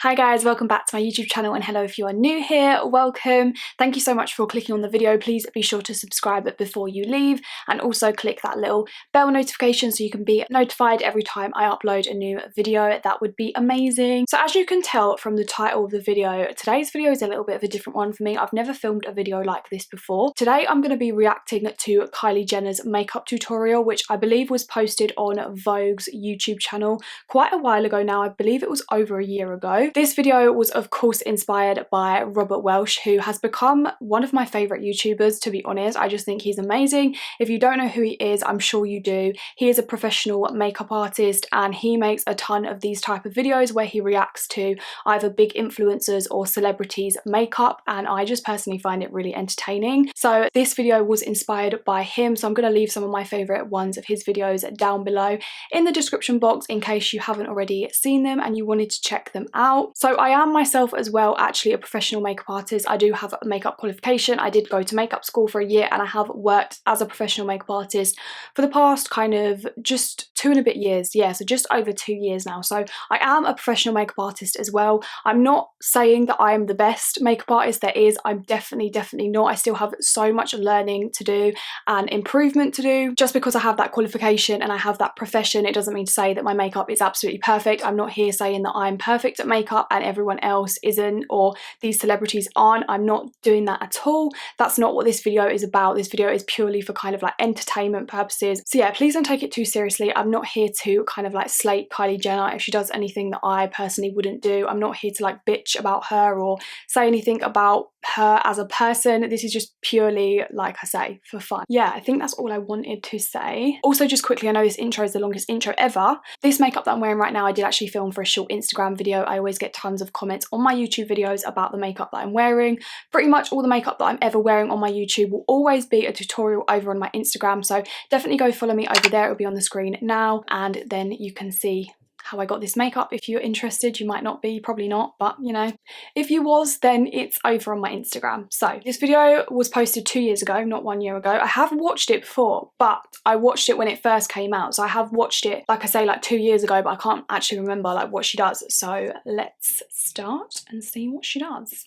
Hi guys, welcome back to my YouTube channel, and hello if you are new here, welcome. Thank you so much for clicking on the video. Please be sure to subscribe before you leave, and also click that little bell notification so you can be notified every time I upload a new video. That would be amazing. So as you can tell from the title of the video, today's video is a little bit of a different one for me. I've never filmed a video like this before. Today I'm going to be reacting to Kylie Jenner's makeup tutorial, which I believe was posted on Vogue's YouTube channel quite a while ago now. I believe it was over a year ago. This video was of course inspired by Robert Welsh, who has become one of my favourite YouTubers, to be honest. I just think he's amazing. If you don't know who he is, I'm sure you do. He is a professional makeup artist, and he makes a ton of these type of videos where he reacts to either big influencers or celebrities' makeup, and I just personally find it really entertaining. So this video was inspired by him, so I'm going to leave some of my favourite ones of his videos down below in the description box in case you haven't already seen them and you wanted to check them out. So I am myself as well actually a professional makeup artist. I do have a makeup qualification. I did go to makeup school for a year, and I have worked as a professional makeup artist for the past kind of just 2 and a bit years. Yeah, so just over 2 years now. So I am a professional makeup artist as well. I'm not saying that I am the best makeup artist there is. I'm definitely not. I still have so much learning to do and improvement to do. Just because I have that qualification and I have that profession, it doesn't mean to say that my makeup is absolutely perfect. I'm not here saying that I'm perfect at makeup and everyone else isn't, or these celebrities aren't. I'm not doing that at all. That's not what this video is about. This video is purely for kind of like entertainment purposes. So yeah, please don't take it too seriously. I'm not here to kind of like slate Kylie Jenner if she does anything that I personally wouldn't do. I'm not here to like bitch about her or say anything about her as a person. This is just purely, like I say, for fun. Yeah, I think that's all I wanted to say. Also, just quickly, I know this intro is the longest intro ever. This makeup that I'm wearing right now, I did actually film for a short Instagram video. I always get tons of comments on my YouTube videos about the makeup that I'm wearing. Pretty much all the makeup that I'm ever wearing on my YouTube will always be a tutorial over on my Instagram, so definitely go follow me over there. It'll be on the screen now, and then you can see how I got this makeup. If you're interested, you might not be, probably not, but you know, if you was, then it's over on my Instagram. So this video was posted 2 years ago, not 1 year ago. I have watched it before, but I watched it when it first came out. So I have watched it, like I say, like 2 years ago, but I can't actually remember like what she does. So let's start and see what she does.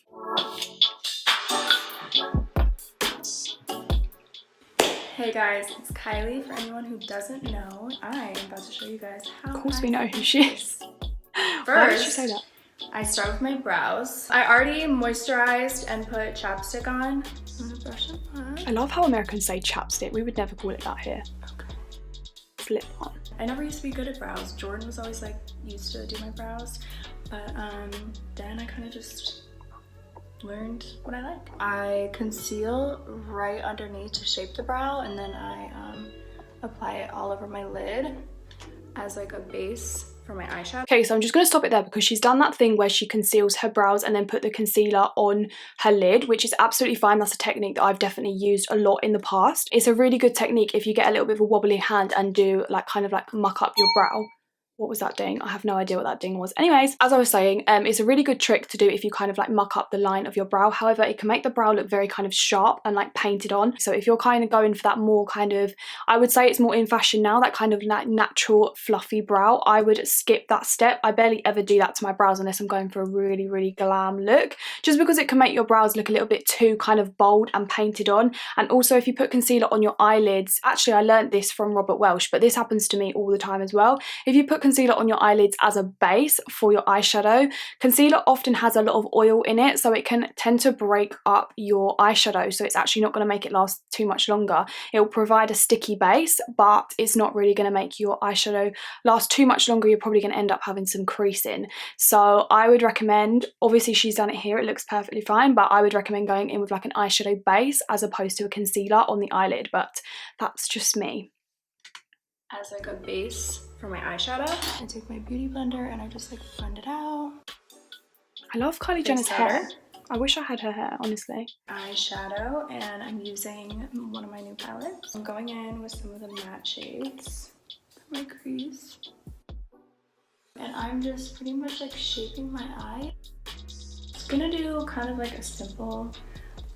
Hey guys, it's Kylie. For anyone who doesn't know, I'm about to show you guys how. Of course we know who she is. First, why did she say that? I start with my brows. I already moisturized and put chapstick on. I'm gonna brush them up. I love how Americans say chapstick. We would never call it that here. Okay. It's lip balm. I never used to be good at brows. Jordan was always like used to do my brows, but then I kind of just learned what I like. I conceal right underneath to shape the brow, and then I apply it all over my lid as like a base for my eyeshadow. Okay, so I'm just going to stop it there because she's done that thing where she conceals her brows and then put the concealer on her lid, which is absolutely fine. That's a technique that I've definitely used a lot in the past. It's a really good technique if you get a little bit of a wobbly hand and do like kind of like muck up your brow. What was that ding? I have no idea what that ding was. Anyways, as I was saying, it's a really good trick to do if you kind of like muck up the line of your brow. However, it can make the brow look very kind of sharp and like painted on. So if you're kind of going for that more kind of, I would say it's more in fashion now, that kind of natural fluffy brow, I would skip that step. I barely ever do that to my brows unless I'm going for a really glam look, just because it can make your brows look a little bit too kind of bold and painted on. And also if you put concealer on your eyelids, actually I learned this from Robert Welsh, but this happens to me all the time as well. If you put concealer on your eyelids as a base for your eyeshadow, concealer often has a lot of oil in it, so it can tend to break up your eyeshadow, so it's actually not going to make it last too much longer. It will provide a sticky base, but it's not really going to make your eyeshadow last too much longer. You're probably going to end up having some creasing. So I would recommend, obviously she's done it here, it looks perfectly fine, but I would recommend going in with like an eyeshadow base as opposed to a concealer on the eyelid, but that's just me. As like a base for my eyeshadow, I take my beauty blender and I just like blend it out. I love Kylie Jenner's hair. I wish I had her hair, honestly. Eyeshadow, and I'm using one of my new palettes. I'm going in with some of the matte shades for my crease. And I'm just pretty much like shaping my eye. I'm gonna do kind of like a simple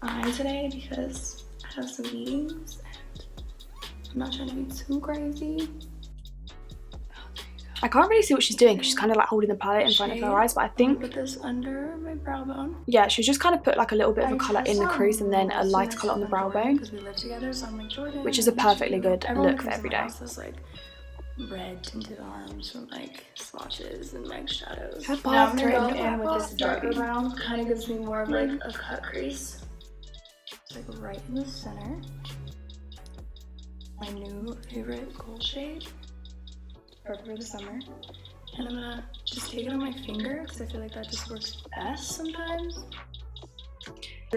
eye today because I have some meetings and I'm not trying to be too crazy. Oh, there you go. I can't really see what she's doing because she's kind of like holding the palette in front of her eyes, but I think put this under my brow bone. Yeah, she's just kind of put like a little bit of a colour in the crease and then a lighter colour on the brow bone, because we live together, so I'm like, Jordan, which is a perfectly good look for every day. Like red tinted arms from like swatches and like shadows. Her Now I'm bathroom gonna go in with this darker dirty. brown. Kind of gives me more of like a cut crease. It's like right in the center. My new favorite gold shade. Perfect for the summer. And I'm gonna just take it on my finger because I feel like that just works best sometimes.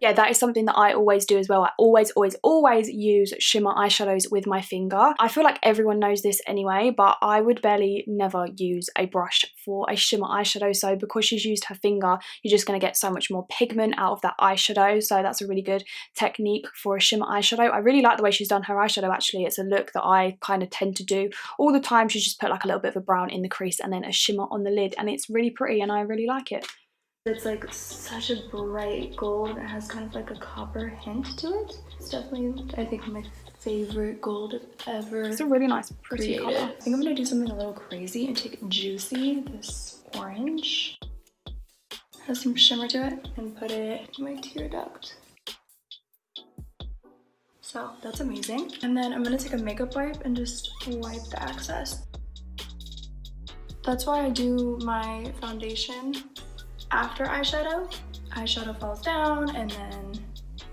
Yeah, that is something that I always do as well. I always use shimmer eyeshadows with my finger. I feel like everyone knows this anyway, but I would barely never use a brush for a shimmer eyeshadow. So because she's used her finger, you're just going to get so much more pigment out of that eyeshadow. So that's a really good technique for a shimmer eyeshadow. I really like the way she's done her eyeshadow actually. It's a look that I kind of tend to do all the time. She's just put like a little bit of a brown in the crease and then a shimmer on the lid, and it's really pretty and I really like it. It's like such a bright gold and it has kind of like a copper hint to it. It's definitely, I think, my favorite gold I've ever It's a really nice, pretty created. colour. I think I'm gonna do something a little crazy and take Juicy, this orange, has some shimmer to it, and put it in my tear duct. So that's amazing. And then I'm gonna take a makeup wipe and just wipe the excess. That's why I do my foundation after eyeshadow. Eyeshadow falls down and then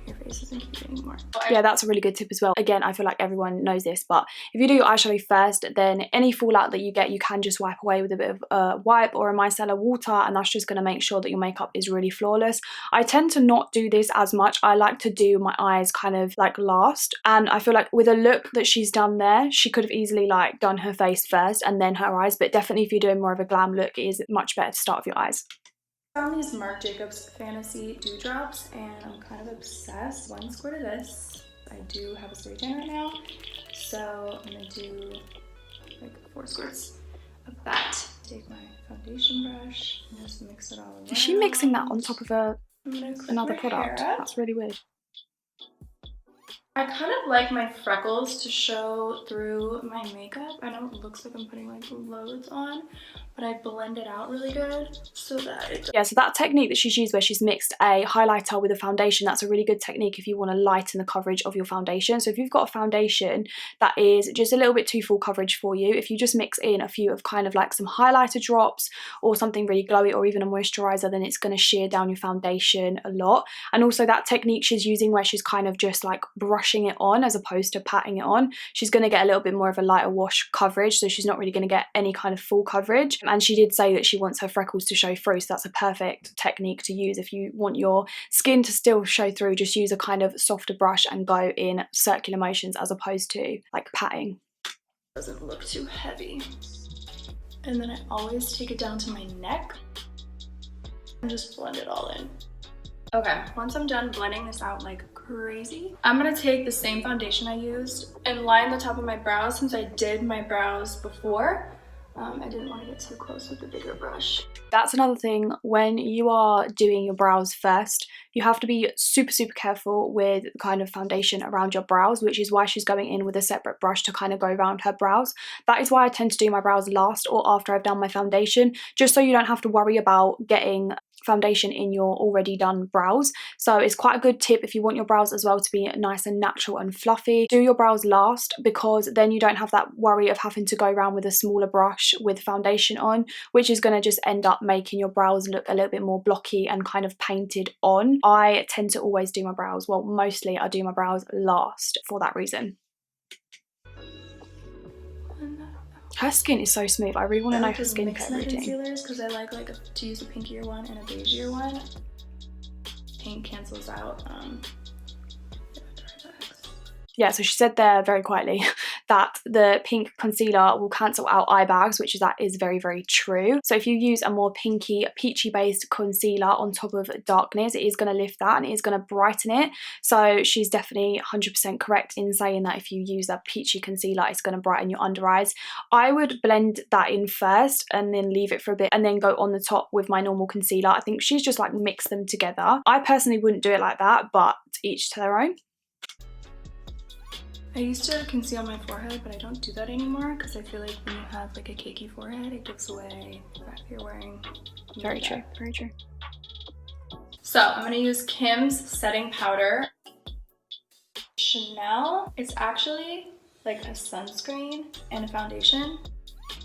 your face isn't cute anymore. Yeah, that's a really good tip as well. Again, I feel like everyone knows this, but if you do your eyeshadow first, then any fallout that you get, you can just wipe away with a bit of a wipe or a micellar water, and that's just going to make sure that your makeup is really flawless. I tend to not do this as much. I like to do my eyes kind of like last, and I feel like with a look that she's done there, she could have easily like done her face first and then her eyes, but definitely if you're doing more of a glam look, it is much better to start with your eyes. I found these Marc Jacobs Fantasy Dewdrops and I'm kind of obsessed. 1 squirt of this. I do have a spray tan right now, so I'm gonna do like 4 squirts of that. Take my foundation brush and just mix it all around. Is she mixing that on top of another product? That's really weird. I kind of like my freckles to show through my makeup. I know it looks like I'm putting like loads on, but I blend it out really good so that it... Yeah, so that technique that she's used where she's mixed a highlighter with a foundation, that's a really good technique if you want to lighten the coverage of your foundation. So if you've got a foundation that is just a little bit too full coverage for you, if you just mix in a few of kind of like some highlighter drops or something really glowy or even a moisturizer, then it's going to sheer down your foundation a lot. And also that technique she's using where she's kind of just like brushing it on as opposed to patting it on, she's going to get a little bit more of a lighter wash coverage, so she's not really going to get any kind of full coverage. And she did say that she wants her freckles to show through, so that's a perfect technique to use if you want your skin to still show through. Just use a kind of softer brush and go in circular motions as opposed to like patting. Doesn't look too heavy. And then I always take it down to my neck and just blend it all in. Okay, once I'm done blending this out like crazy, I'm gonna take the same foundation I used and line the top of my brows since I did my brows before. I didn't want to get too close with the bigger brush. That's another thing, when you are doing your brows first, you have to be super careful with kind of foundation around your brows, which is why she's going in with a separate brush to kind of go around her brows. That is why I tend to do my brows last or after I've done my foundation, just so you don't have to worry about getting foundation in your already done brows. So it's quite a good tip if you want your brows as well to be nice and natural and fluffy. Do your brows last, because then you don't have that worry of having to go around with a smaller brush with foundation on, which is going to just end up making your brows look a little bit more blocky and kind of painted on. I tend to always do my brows, well, mostly I do my brows last for that reason. Her skin is so smooth. I really want to know her skincare routine. Concealers because I like to use a pinkier one and a beigeier one. Pink cancels out Yeah, so she said there very quietly that the pink concealer will cancel out eye bags, which is very true. So if you use a more pinky, peachy based concealer on top of darkness, it is going to lift that and it is going to brighten it. So she's definitely 100% correct in saying that if you use a peachy concealer, it's going to brighten your under eyes. I would blend that in first and then leave it for a bit and then go on the top with my normal concealer. I think she's just like mixed them together. I personally wouldn't do it like that, but each to their own. I used to conceal my forehead, but I don't do that anymore because I feel like when you have like a cakey forehead, it gives away the fact that you're wearing makeup. Very true, very true. So I'm gonna use Kim's setting powder. Chanel. It's actually like a sunscreen and a foundation.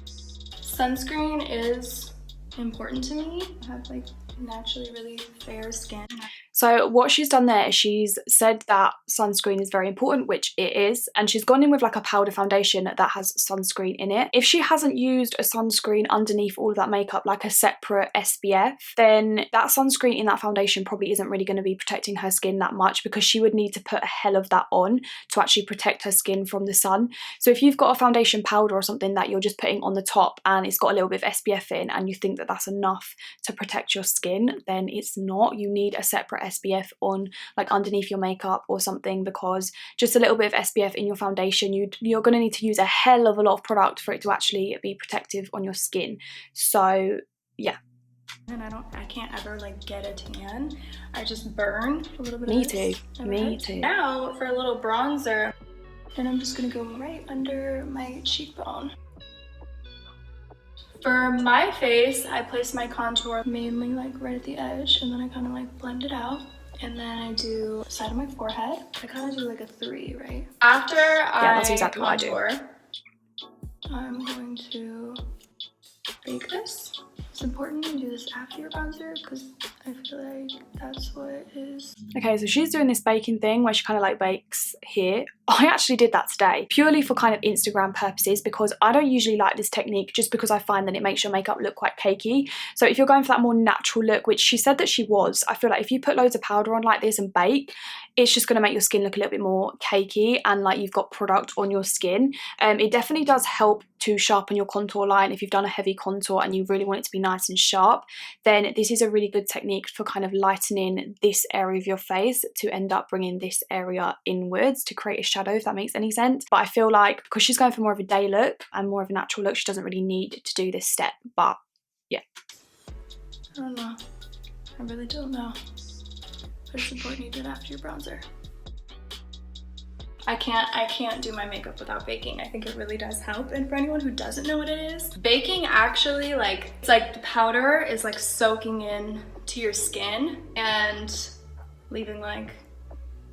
Sunscreen is important to me. I have like naturally really fair skin. So what she's done there is she's said that sunscreen is very important, which it is, and she's gone in with like a powder foundation that has sunscreen in it. If she hasn't used a sunscreen underneath all of that makeup, like a separate SPF, then that sunscreen in that foundation probably isn't really going to be protecting her skin that much, because she would need to put a hell of that on to actually protect her skin from the sun. So if you've got a foundation powder or something that you're just putting on the top and it's got a little bit of SPF in and you think that that's enough to protect your skin, then it's not. You need a separate SPF on, like underneath your makeup or something, because just a little bit of SPF in your foundation, you're going to need to use a hell of a lot of product for it to actually be protective on your skin. So yeah. And I can't ever like get a tan. I just burn a little bit. Me too. Me too. Now for a little bronzer, and I'm just gonna go right under my cheekbone. For my face, I place my contour mainly like right at the edge, and then I kind of like blend it out. And then I do the side of my forehead. I kind of do like a 3, right? After that's exactly contour, what I do. I'm going to bake this. It's important to do this after your bronzer because I feel like that's what is. Okay, so she's doing this baking thing where she kind of like bakes here. I actually did that today purely for kind of Instagram purposes, because I don't usually like this technique, just because I find that it makes your makeup look quite cakey. So if you're going for that more natural look, which she said that she was, I feel like if you put loads of powder on like this and bake, it's just going to make your skin look a little bit more cakey and like you've got product on your skin. It definitely does help to sharpen your contour line. If you've done a heavy contour and you really want it to be nice and sharp, then this is a really good technique for kind of lightening this area of your face to end up bringing this area inwards to create a shadow, if that makes any sense. But I feel like because she's going for more of a day look and more of a natural look, she doesn't really need to do this step. But yeah, I don't know. I really don't know. But it's important you do it after your bronzer. I can't do my makeup without baking. I think it really does help. And for anyone who doesn't know what it is, baking actually, like, it's like the powder is like soaking in to your skin and leaving like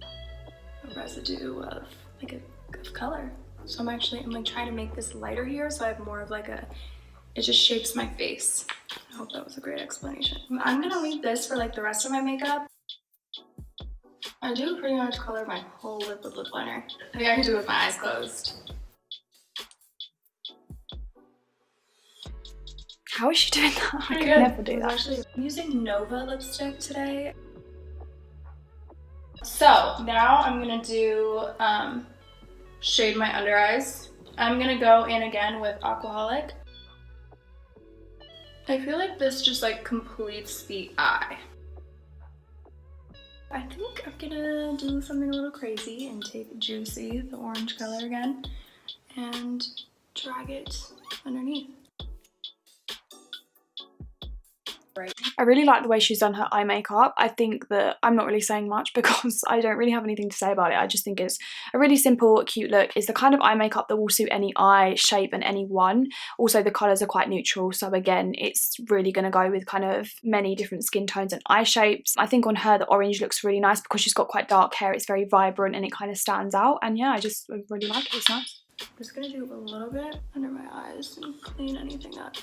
a residue of like of color. So I'm like trying to make this lighter here so I have more of like it just shapes my face. I hope that was a great explanation. I'm gonna leave this for like the rest of my makeup. I do pretty much color my whole lip with lip liner. I think I can do it with my eyes closed. how is she doing that? I could never do that. Actually, I'm using Nova lipstick today. So now I'm gonna do shade my under eyes. I'm gonna go in again with Aquaholic. I feel like this just like completes the eye. I think I'm gonna do something a little crazy and take Juicy, the orange color again, and drag it underneath. Right. I really like the way she's done her eye makeup. I think that I'm not really saying much because I don't really have anything to say about it. I just think it's a really simple, cute look. It's the kind of eye makeup that will suit any eye shape and anyone. Also, the colours are quite neutral. So again, it's really going to go with kind of many different skin tones and eye shapes. I think on her, the orange looks really nice because she's got quite dark hair. It's very vibrant and it kind of stands out. And yeah, I just really like it. It's nice. I'm just going to do a little bit under my eyes and clean anything up.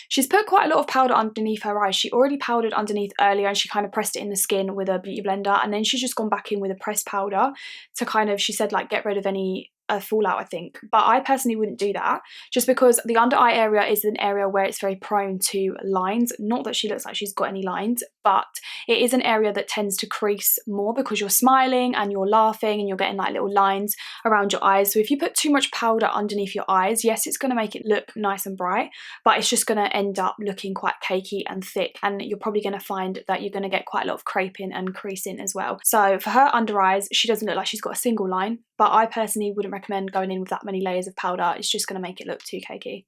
She's put quite a lot of powder underneath her eyes. She already powdered underneath earlier and she kind of pressed it in the skin with a beauty blender, and then she's just gone back in with a pressed powder to kind of, she said, like, get rid of any fallout, I think. But I personally wouldn't do that, just because the under eye area is an area where it's very prone to lines. Not that she looks like she's got any lines, but it is an area that tends to crease more because you're smiling and you're laughing and you're getting like little lines around your eyes. So if you put too much powder underneath your eyes, yes, it's going to make it look nice and bright, but it's just going to end up looking quite cakey and thick, and you're probably going to find that you're going to get quite a lot of creping and creasing as well. So for her under eyes, she doesn't look like she's got a single line, but I personally wouldn't recommend going in with that many layers of powder. It's just going to make it look too cakey.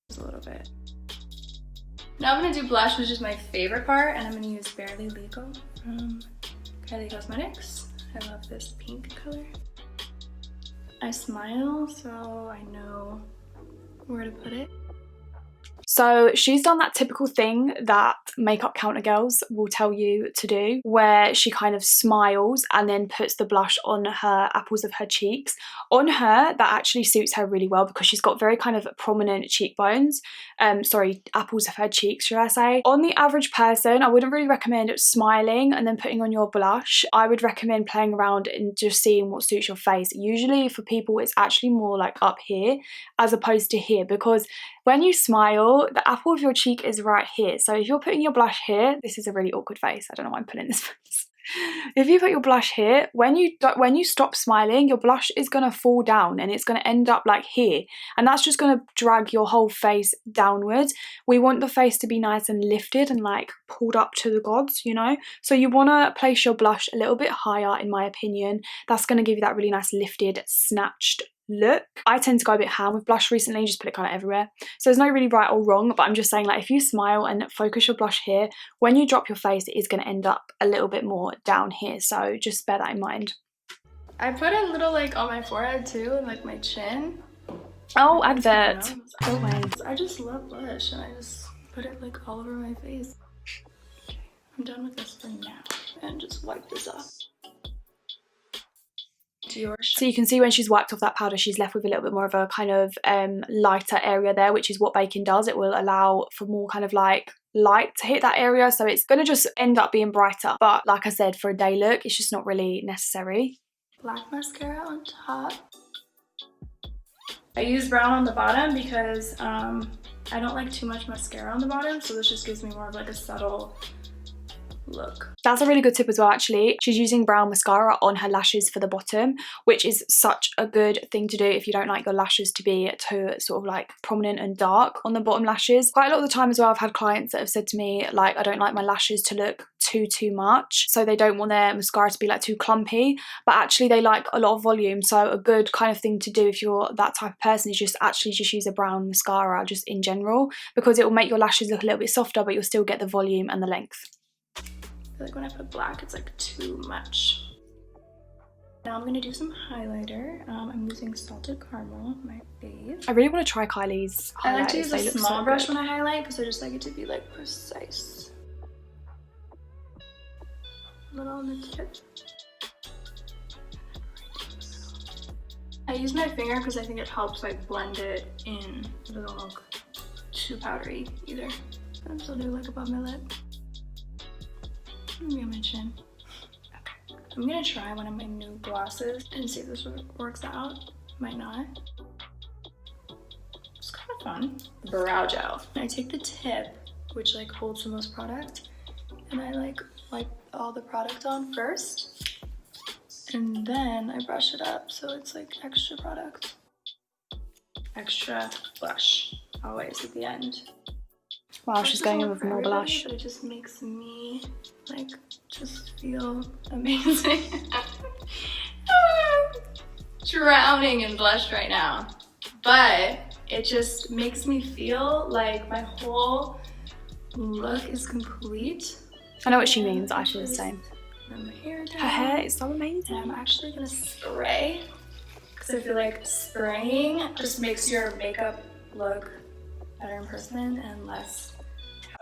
Just a little bit. Now I'm going to do blush, which is my favorite part, and I'm going to use Barely Legal from Kylie Cosmetics. I love this pink color. I smile, so I know where to put it. So she's done that typical thing that makeup counter girls will tell you to do, where she kind of smiles and then puts the blush on her apples of her cheeks. On her, that actually suits her really well because she's got very kind of prominent cheekbones. Sorry, apples of her cheeks, should I say. On the average person, I wouldn't really recommend smiling and then putting on your blush. I would recommend playing around and just seeing what suits your face. Usually for people, it's actually more like up here as opposed to here, because when you smile, the apple of your cheek is right here. So if you're putting your blush here, this is a really awkward face. I don't know why I'm putting this face. If you put your blush here, when you stop smiling, your blush is going to fall down and it's going to end up like here. And that's just going to drag your whole face downwards. We want the face to be nice and lifted and like pulled up to the gods, you know? So you want to place your blush a little bit higher, in my opinion. That's going to give you that really nice lifted, snatched look. I tend to go a bit ham with blush recently, just put it kind of everywhere. So there's no really right or wrong, but I'm just saying, like, if you smile and focus your blush here, when you drop your face, it is going to end up a little bit more down here. So just bear that in mind. I put a little like on my forehead too, and like my chin. Oh, advert. Go away. I just love blush and I just put it like all over my face. Okay, I'm done with this for now and just wipe this off. So you can see when she's wiped off that powder, she's left with a little bit more of a kind of lighter area there, which is what baking does. It will allow for more kind of like light to hit that area, so it's going to just end up being brighter. But like I said, for a day look, it's just not really necessary. Black mascara on top. I use brown on the bottom because I don't like too much mascara on the bottom, so this just gives me more of like a subtle look. That's a really good tip as well, actually. She's using brown mascara on her lashes for the bottom, which is such a good thing to do if you don't like your lashes to be too sort of like prominent and dark on the bottom lashes. Quite a lot of the time as well, I've had clients that have said to me, like, I don't like my lashes to look too much, so they don't want their mascara to be like too clumpy, but actually they like a lot of volume. So a good kind of thing to do if you're that type of person is just use a brown mascara just in general, because it will make your lashes look a little bit softer, but you'll still get the volume and the length. I feel like when I put black, it's like too much. Now I'm going to do some highlighter. I'm using Salted Caramel, my fave. I really want to try Kylie's highlighters. I like to use a small so brush good when I highlight because I just like it to be like precise. A little on the tip. I use my finger because I think it helps like blend it in. It doesn't look too powdery either. I'm still do like above my lip. Maybe on my chin. Okay. I'm gonna try one of my new glosses and see if this works out. Might not. It's kind of fun. Brow gel. I take the tip, which like holds the most product, and I like wipe all the product on first, and then I brush it up so it's like extra product. Extra blush, always at the end. Wow, she's going in with more blush. But it just makes me like just feel amazing. Drowning in blush right now, but it just makes me feel like my whole look is complete. I know what she means. I feel the same. My hair down. Her hair is so amazing. And I'm actually gonna spray because I feel like spraying just makes your makeup look better in person and less.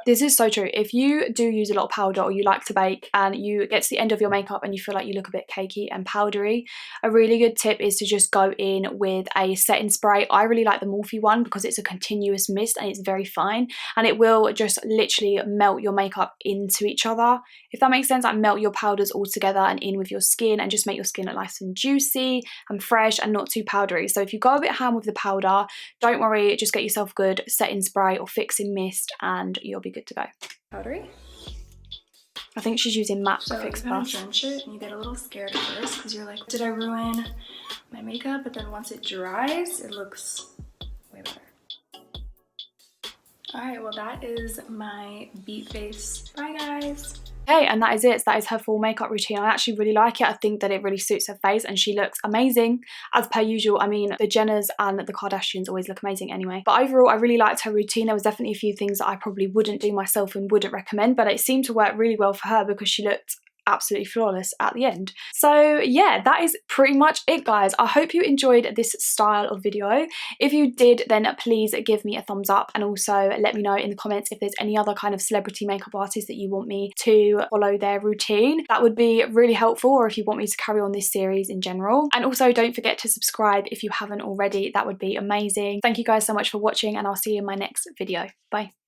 This is so true. If you do use a lot of powder or you like to bake and you get to the end of your makeup and you feel like you look a bit cakey and powdery, a really good tip is to just go in with a setting spray. I really like the Morphe one because it's a continuous mist and it's very fine, and it will just literally melt your makeup into each other, if that makes sense. Like melt your powders all together and in with your skin and just make your skin look nice and juicy and fresh and not too powdery. So if you go a bit ham with the powder, don't worry, just get yourself good setting spray or fixing mist and you'll be good to go. Powdery? I think she's using matte fix plus. plus. Drench it and you get a little scared at first because you're like, did I ruin my makeup? But then once it dries, it looks way better. Alright, well that is my beat face. Bye guys! Okay, and that is it. That is her full makeup routine. I actually really like it. I think that it really suits her face and she looks amazing as per usual. I mean, the Jenners and the Kardashians always look amazing anyway. But overall, I really liked her routine. There was definitely a few things that I probably wouldn't do myself and wouldn't recommend, but it seemed to work really well for her because she looked absolutely flawless at the end. So yeah, that is pretty much it, guys. I hope you enjoyed this style of video. If you did, then please give me a thumbs up, and also let me know in the comments if there's any other kind of celebrity makeup artists that you want me to follow their routine. That would be really helpful, or if you want me to carry on this series in general. And also don't forget to subscribe if you haven't already. That would be amazing. Thank you guys so much for watching, and I'll see you in my next video. Bye.